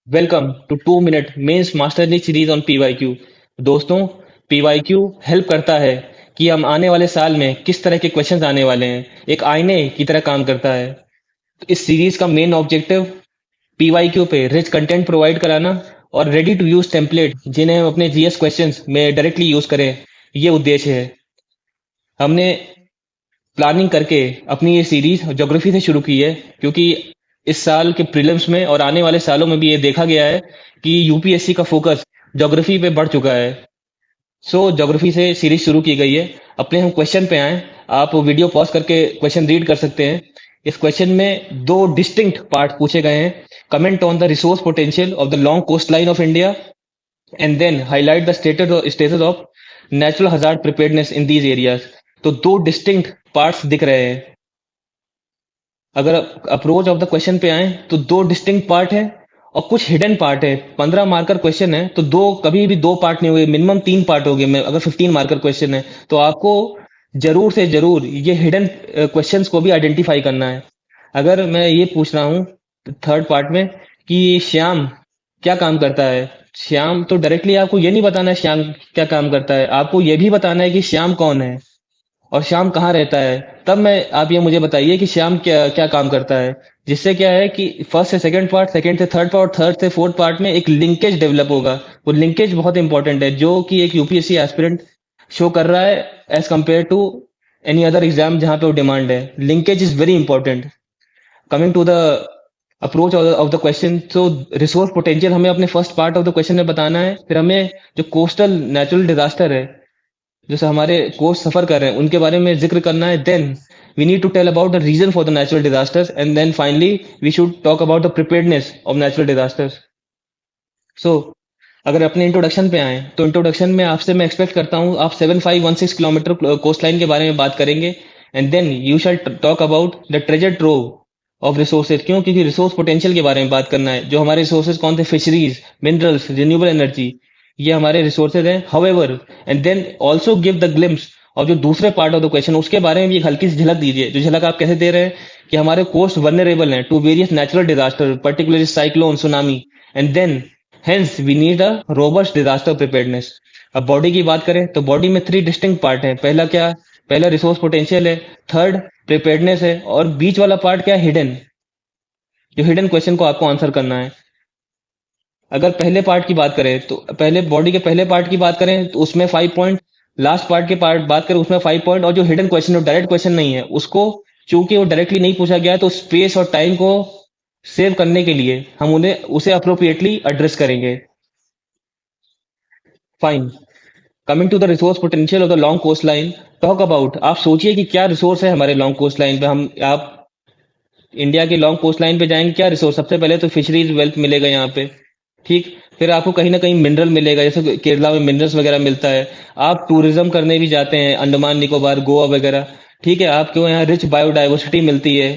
Welcome to 2 minute mains mastery series on PYQ. दोस्तों, PYQ help करता है कि हम आने वाले साल में किस तरह के क्वेश्चंस आने वाले हैं, एक आईने की तरह काम करता है। तो इस सीरीज का मेन ऑब्जेक्टिव पीवाईक्यू पे रिच कंटेंट प्रोवाइड कराना और रेडी टू यूज टेम्पलेट जिन्हें हम अपने जीएस क्वेश्चंस में डायरेक्टली यूज करें, ये उद्देश्य है। हमने प्लानिंग करके अपनी ये सीरीज ज्योग्राफी से शुरू की है, क्योंकि इस साल के प्रीलिम्स में और आने वाले सालों में भी ये देखा गया है कि यूपीएससी का फोकस ज्योग्राफी पे बढ़ चुका है। सो ज्योग्राफी से सीरीज शुरू की गई है। अपने हम क्वेश्चन पे आए। आप वीडियो पॉज करके क्वेश्चन रीड कर सकते हैं। इस क्वेश्चन में दो डिस्टिंक्ट पार्ट पूछे गए हैं। Comment on the resource potential of the long coast line of India and then highlight the status of natural hazard preparedness in these areas. तो दो डिस्टिंक्ट पार्ट्स दिख रहे हैं। अगर अप्रोच ऑफ द क्वेश्चन पे आए तो दो डिस्टिंक्ट पार्ट है और कुछ हिडन पार्ट है। 15 मार्कर क्वेश्चन है तो दो कभी भी दो पार्ट नहीं हुए, मिनिमम 3 पार्ट हो गए। अगर 15 मार्कर क्वेश्चन है तो आपको जरूर से जरूर ये हिडन क्वेश्चंस को भी आइडेंटिफाई करना है। अगर मैं ये पूछ रहा हूँ थर्ड पार्ट में कि श्याम क्या काम करता है, श्याम तो डायरेक्टली आपको ये नहीं बताना है श्याम क्या काम करता है, आपको ये भी बताना है कि श्याम कौन है और श्याम कहाँ रहता है। तब मैं आप ये मुझे बताइए कि श्याम क्या क्या काम करता है। जिससे क्या है कि फर्स्ट से सेकंड पार्ट, सेकंड से थर्ड पार्ट, थर्ड से फोर्थ पार्ट में एक लिंकेज डेवलप होगा। वो लिंकेज बहुत इंपॉर्टेंट है, जो कि एक यूपीएससी एस्पिरेंट शो कर रहा है as compare to any other exam जहां पे वो डिमांड है। Linkage is very important. Coming to the approach of the question, so resource potential हमें अपने first part of the question में बताना है। फिर हमें जो कोस्टल नेचुरल डिजास्टर है, जैसे हमारे कोस्ट सफर कर रहे हैं, उनके बारे में जिक्र करना है। Then we need to tell about the reason for the natural disasters and then finally we should talk about the preparedness of natural disasters. So अगर अपने इंट्रोडक्शन पे आए तो इंट्रोडक्शन में आपसे मैं एक्सपेक्ट करता हूँ आप 7516 किलोमीटर कोस्ट लाइन के बारे में बात करेंगे। And then you shall talk about the treasure trove of resources. क्यों? क्योंकि रिसोर्स पोटेंशियल के बारे में बात करना है। जो हमारे रिसोर्सेज कौन थे? फिशरीज, मिनरल्स, रिन्यूएबल एनर्जी, ये हमारे रिसोर्सेज हैं। However, and then also give the glimpse और जो दूसरे पार्ट ऑफ द क्वेश्चन उसके बारे में भी एक हल्की सी झलक दीजिए। जो झलक आप कैसे दे रहे हैं कि हमारे कोस्ट वनरेबल हैं to various natural disaster, particularly cyclone, tsunami. And then hence we need a robust disaster preparedness. अब बॉडी की बात करें तो बॉडी में 3 डिस्टिंक्ट पार्ट है। पहला क्या? पहला रिसोर्स पोटेंशियल है, थर्ड प्रिपेयर्डनेस है, और बीच वाला पार्ट क्या है? हिडन। जो हिडन क्वेश्चन को आपको आंसर करना है। अगर पहले पार्ट की बात करें तो पहले बॉडी के पहले पार्ट की बात करें तो उसमें 5 पॉइंट, लास्ट पार्ट के पार्ट बात करें उसमें 5 पॉइंट, और जो हिडन क्वेश्चन है डायरेक्ट क्वेश्चन नहीं है उसको, चूंकि वो डायरेक्टली नहीं पूछा गया तो स्पेस और टाइम को सेव करने के लिए हम उन्हें उसे अप्रोप्रिएटली एड्रेस करेंगे। Fine. Coming to the resource potential of the long coast line, talk about, आप सोचिए कि क्या रिसोर्स है हमारे लॉन्ग कोस्ट लाइन पे। हम आप इंडिया के लॉन्ग कोस्ट लाइन पे जाएंगे, क्या रिसोर्स? सबसे पहले तो फिशरीज वेल्थ मिलेगा यहाँ पे, ठीक। फिर आपको कहीं ना कहीं मिनरल मिलेगा, जैसे केरला में मिनरल्स वगैरह मिलता है। आप टूरिज्म करने भी जाते हैं अंडमान निकोबार, गोवा वगैरह, ठीक है, आपको यहाँ रिच बायोडाइवर्सिटी मिलती है,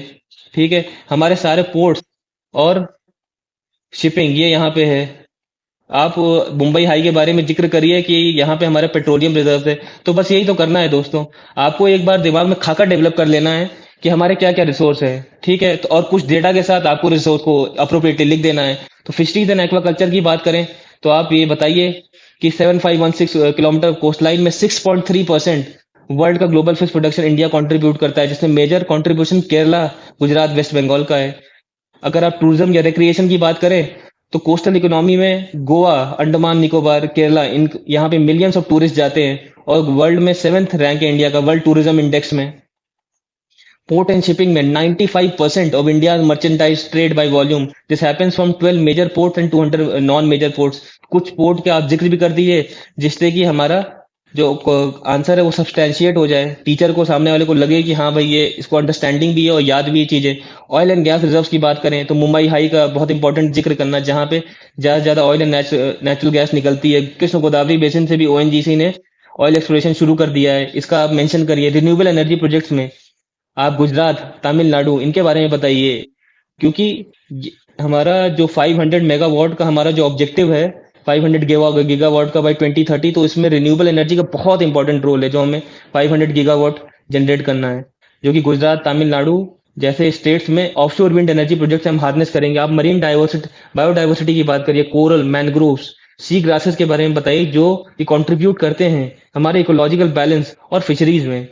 ठीक है। हमारे सारे पोर्ट्स और शिपिंग ये यहाँ पे है। आप मुंबई हाई के बारे में जिक्र करिए कि यहाँ पे हमारे पेट्रोलियम रिजर्व है। तो बस यही तो करना है दोस्तों। आपको एक बार दिमाग में खाका डेवलप कर लेना है कि हमारे क्या क्या रिसोर्स है, ठीक है। तो और कुछ डेटा के साथ आपको रिसोर्स को अप्रोप्रिएटली लिख देना है। तो फिशरीज एंड एक्वाकल्चर की बात करें तो आप ये बताइए कि 7516 किलोमीटर कोस्ट लाइन में 6.3% वर्ल्ड का global fish production India contribute करता है, जिसमें मेजर कंट्रीब्यूशन केरला, गुजरात, वेस्ट बंगाल का है। अगर आप टूरिज्म या रिक्रिएशन की बात करें तो कोस्टल इकोनॉमी में गोवा, अंडमान निकोबार, केरला, इन यहाँ पे मिलियंस ऑफ टूरिस्ट जाते हैं और वर्ल्ड में 7th रैंक है इंडिया का वर्ल्ड टूरिज्म इंडेक्स में। पोर्ट एंड शिपिंग में 95% of India merchandise trade by volume, this happens from 12 major ports and 200 non major ports. कुछ पोर्ट के आप जिक्र भी कर दीजिए जिससे कि हमारा जो आंसर है वो सब्सटैंशिएट हो जाए, टीचर को, सामने वाले को लगे कि हाँ भाई ये इसको अंडरस्टैंडिंग भी है और याद भी ये चीजें। ऑयल एंड गैस रिजर्व्स की बात करें तो मुंबई हाई का बहुत इंपॉर्टेंट जिक्र करना, जहाँ पे ज्यादा से ज्यादा ऑयल एंड नेचुरल गैस निकलती है। कृष्ण गोदावरी बेसिन से भी ओएनजीसी ने ऑयल एक्सप्लोरेशन शुरू कर दिया है, इसका आप मेंशन करिए। रिन्यूएबल एनर्जी प्रोजेक्ट्स में आप गुजरात, तमिलनाडु, इनके बारे में बताइए, क्योंकि हमारा जो 500 मेगावाट का हमारा जो ऑब्जेक्टिव है, 500 गीगावाट का बाई 2030, तो इसमें रिन्यूएबल एनर्जी का बहुत इंपॉर्टेंट रोल है, जो हमें 500 गीगावाट जनरेट करना है, जो कि गुजरात, तमिलनाडु जैसे स्टेट्स में ऑफशोर विंड एनर्जी प्रोजेक्ट से हम हार्नेस करेंगे। आप मरीन डाइवर्सिटी बायोडाइवर्सिटी की बात करिए, कोरल, मैनग्रोव्स, सी ग्रासेस के बारे में बताइए जो कि कंट्रीब्यूट करते हैं हमारे इकोलॉजिकल बैलेंस और फिशरीज में।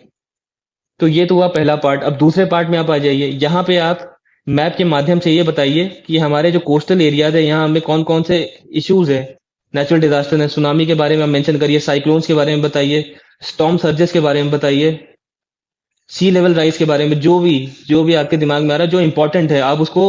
तो ये तो हुआ पहला पार्ट। अब दूसरे पार्ट में आप आ जाइए। यहाँ पे आप मैप के माध्यम से ये बताइए कि हमारे जो कोस्टल एरियाज है यहाँ हमें कौन कौन से इश्यूज है, नेचुरल डिजास्टर है, सुनामी के बारे में आप मेंशन करिए, साइक्लोन्स के बारे में बताइए, स्टॉर्म सर्जेस के बारे में बताइए, सी लेवल राइज के बारे में, जो भी आपके दिमाग में आ रहा है जो इंपॉर्टेंट है आप उसको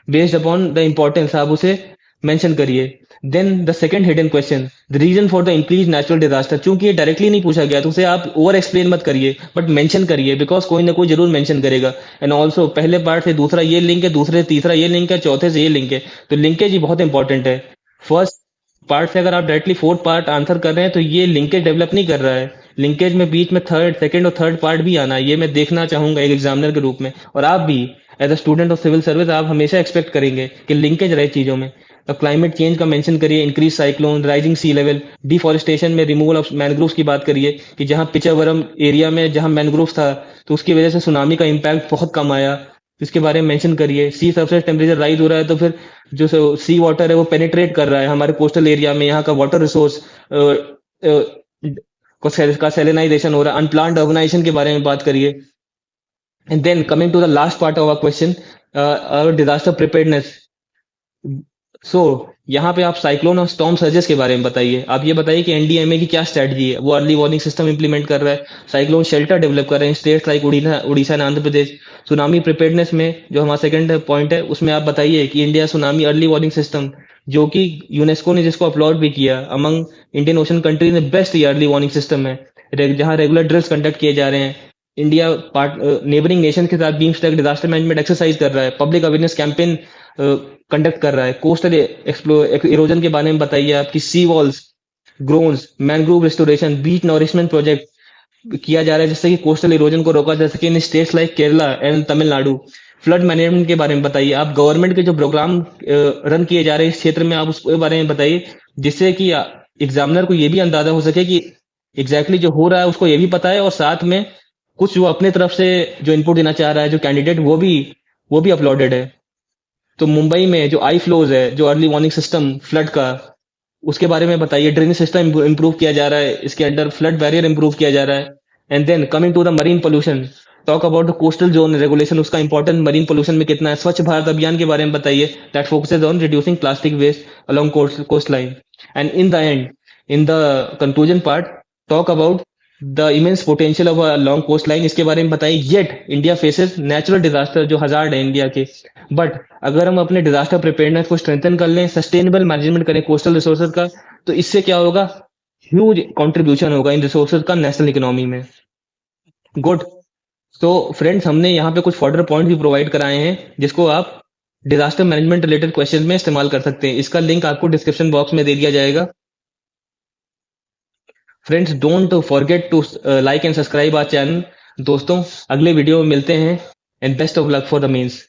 बेस्ड अपॉन द इम्पोर्टेंस आप उसे मेंशन करिए। Then the second hidden question, the reason for the increase natural disaster, चूंकि ये डायरेक्टली नहीं पूछा गया तो उसे आप ओवर एक्सप्लेन मत करिए बट मेंशन करिए, बिकॉज कोई ना कोई जरूर मेंशन करेगा। एंड ऑल्सो पहले पार्ट से दूसरा ये लिंक है, दूसरे से तीसरा ये लिंक है, चौथे से ये लिंक है, तो लिंकेज ही बहुत इंपॉर्टेंट है। फर्स्ट पार्ट से अगर आप डायरेक्टली फोर्थ पार्ट आंसर कर रहे हैं तो ये लिंकेज डेवलप नहीं कर रहा है। लिंकेज में बीच में थर्ड सेकंड और थर्ड पार्ट भी आना है, ये मैं देखना चाहूंगा एक एग्जामिनर के रूप में। और आप भी as a student of civil service आप हमेशा एक्सपेक्ट करेंगे कि लिंकेज रहे चीजों में। अब क्लाइमेट चेंज का मेंशन करिए, increase cyclone, rising sea level, deforestation में रिमूवल ऑफ मैनग्रोव्स की बात करिए कि जहां पिचावरम एरिया में जहां मैनग्रोव्स था तो उसकी वजह से सुनामी का इम्पैक्ट बहुत कम आया, तो इसके बारे में मेंशन करिए। सी सरफेस टेम्परेचर राइज हो रहा है तो फिर जो सी वाटर है वो पेनिट्रेट कर रहा है हमारे कोस्टल एरिया में, यहाँ का वाटर रिसोर्स का सेलेनाइजेशन हो रहा है, अनप्लान्ड अर्बनाइजेशन के बारे में बात करिए। And then coming to the last part of our question, disaster preparedness. So यहाँ पे आप साइक्लोन और स्टॉर्म सर्जेस के बारे में बताइए। आप ये बताइए कि एनडीएमए की क्या स्ट्रेटजी है, वो अर्ली वार्निंग सिस्टम इंप्लीमेंट कर रहा है, साइक्लोन शेल्टर डेवलप कर रहे हैं states like Orissa and Andhra Pradesh. Tsunami preparedness में जो हमारा सेकंड पॉइंट है उसमें आप बताइए कि India tsunami early warning system, जो कि यूनेस्को ने जिसको अपलॉड भी किया अमंग इंडियन ओशन कंट्रीज में बेस्ट ये अर्ली वार्निंग सिस्टम है, जहाँ रेगुलर ड्रिल्स कंडक्ट किए जा रहे हैं। इंडिया पार्ट नेबरिंग नेशन के साथ बीम्स्टेक डिजास्टर मैनेजमेंट एक्सरसाइज कर रहा है, पब्लिक अवेयरनेस कैंपेन कंडक्ट कर रहा है। कोस्टल इरोजन के बारे में बताइए आपकी सी वॉल्स, ग्रोन्स, मैनग्रोव रिस्टोरेशन, बीच नॉरिशमेंट प्रोजेक्ट किया जा रहा है जिससे कि कोस्टल इरोजन को रोका जा सके in states like Kerala and Tamil Nadu. Flood management के बारे में बताइए, आप गवर्नमेंट के जो प्रोग्राम रन किए जा रहे हैं इस क्षेत्र में आप उसके बारे में बताइए, जिससे कि एग्जामिनर को ये भी अंदाजा हो सके कि एग्जैक्टली जो हो रहा है उसको ये भी पता है, और साथ में कुछ जो अपने तरफ से जो इनपुट देना चाह रहा है जो कैंडिडेट वो भी अपलोडेड है। तो मुंबई में जो आई फ्लोज है, जो अर्ली वार्निंग सिस्टम फ्लड का, उसके बारे में बताइए। ड्रेनेज सिस्टम इंप्रूव किया जा रहा है, इसके अंडर फ्लड बैरियर इंप्रूव किया जा रहा है। And then coming to the marine pollution, talk about the coastal zone regulation, उसका इंपॉर्टेंट मरीन पोल्यूशन में कितना है। स्वच्छ भारत अभियान के बारे में बताइए, that focuses on reducing plastic waste along coast line. And in the end, in the conclusion part, talk about the immense potential of a long coast line, इसके बारे में बताइए। Yet India faces natural disaster जो hazard है India के, but अगर हम अपने डिजास्टर प्रिपेयरनेस को स्ट्रेंथन कर लें, सस्टेनेबल मैनेजमेंट करें कोस्टल रिसोर्सेज का, तो इससे क्या होगा, ह्यूज कंट्रीब्यूशन होगा इन रिसोर्सेज का नेशनल इकोनॉमी में। गुड। तो फ्रेंड्स हमने यहाँ पे कुछ फर्दर पॉइंट भी प्रोवाइड कराए हैं जिसको आप डिजास्टर मैनेजमेंट रिलेटेड क्वेश्चन में इस्तेमाल कर सकते हैं। इसका लिंक आपको डिस्क्रिप्शन बॉक्स में दे दिया जाएगा। Friends don't forget to like and subscribe our channel. दोस्तों अगले वीडियो में मिलते हैं, and best of luck for the mains.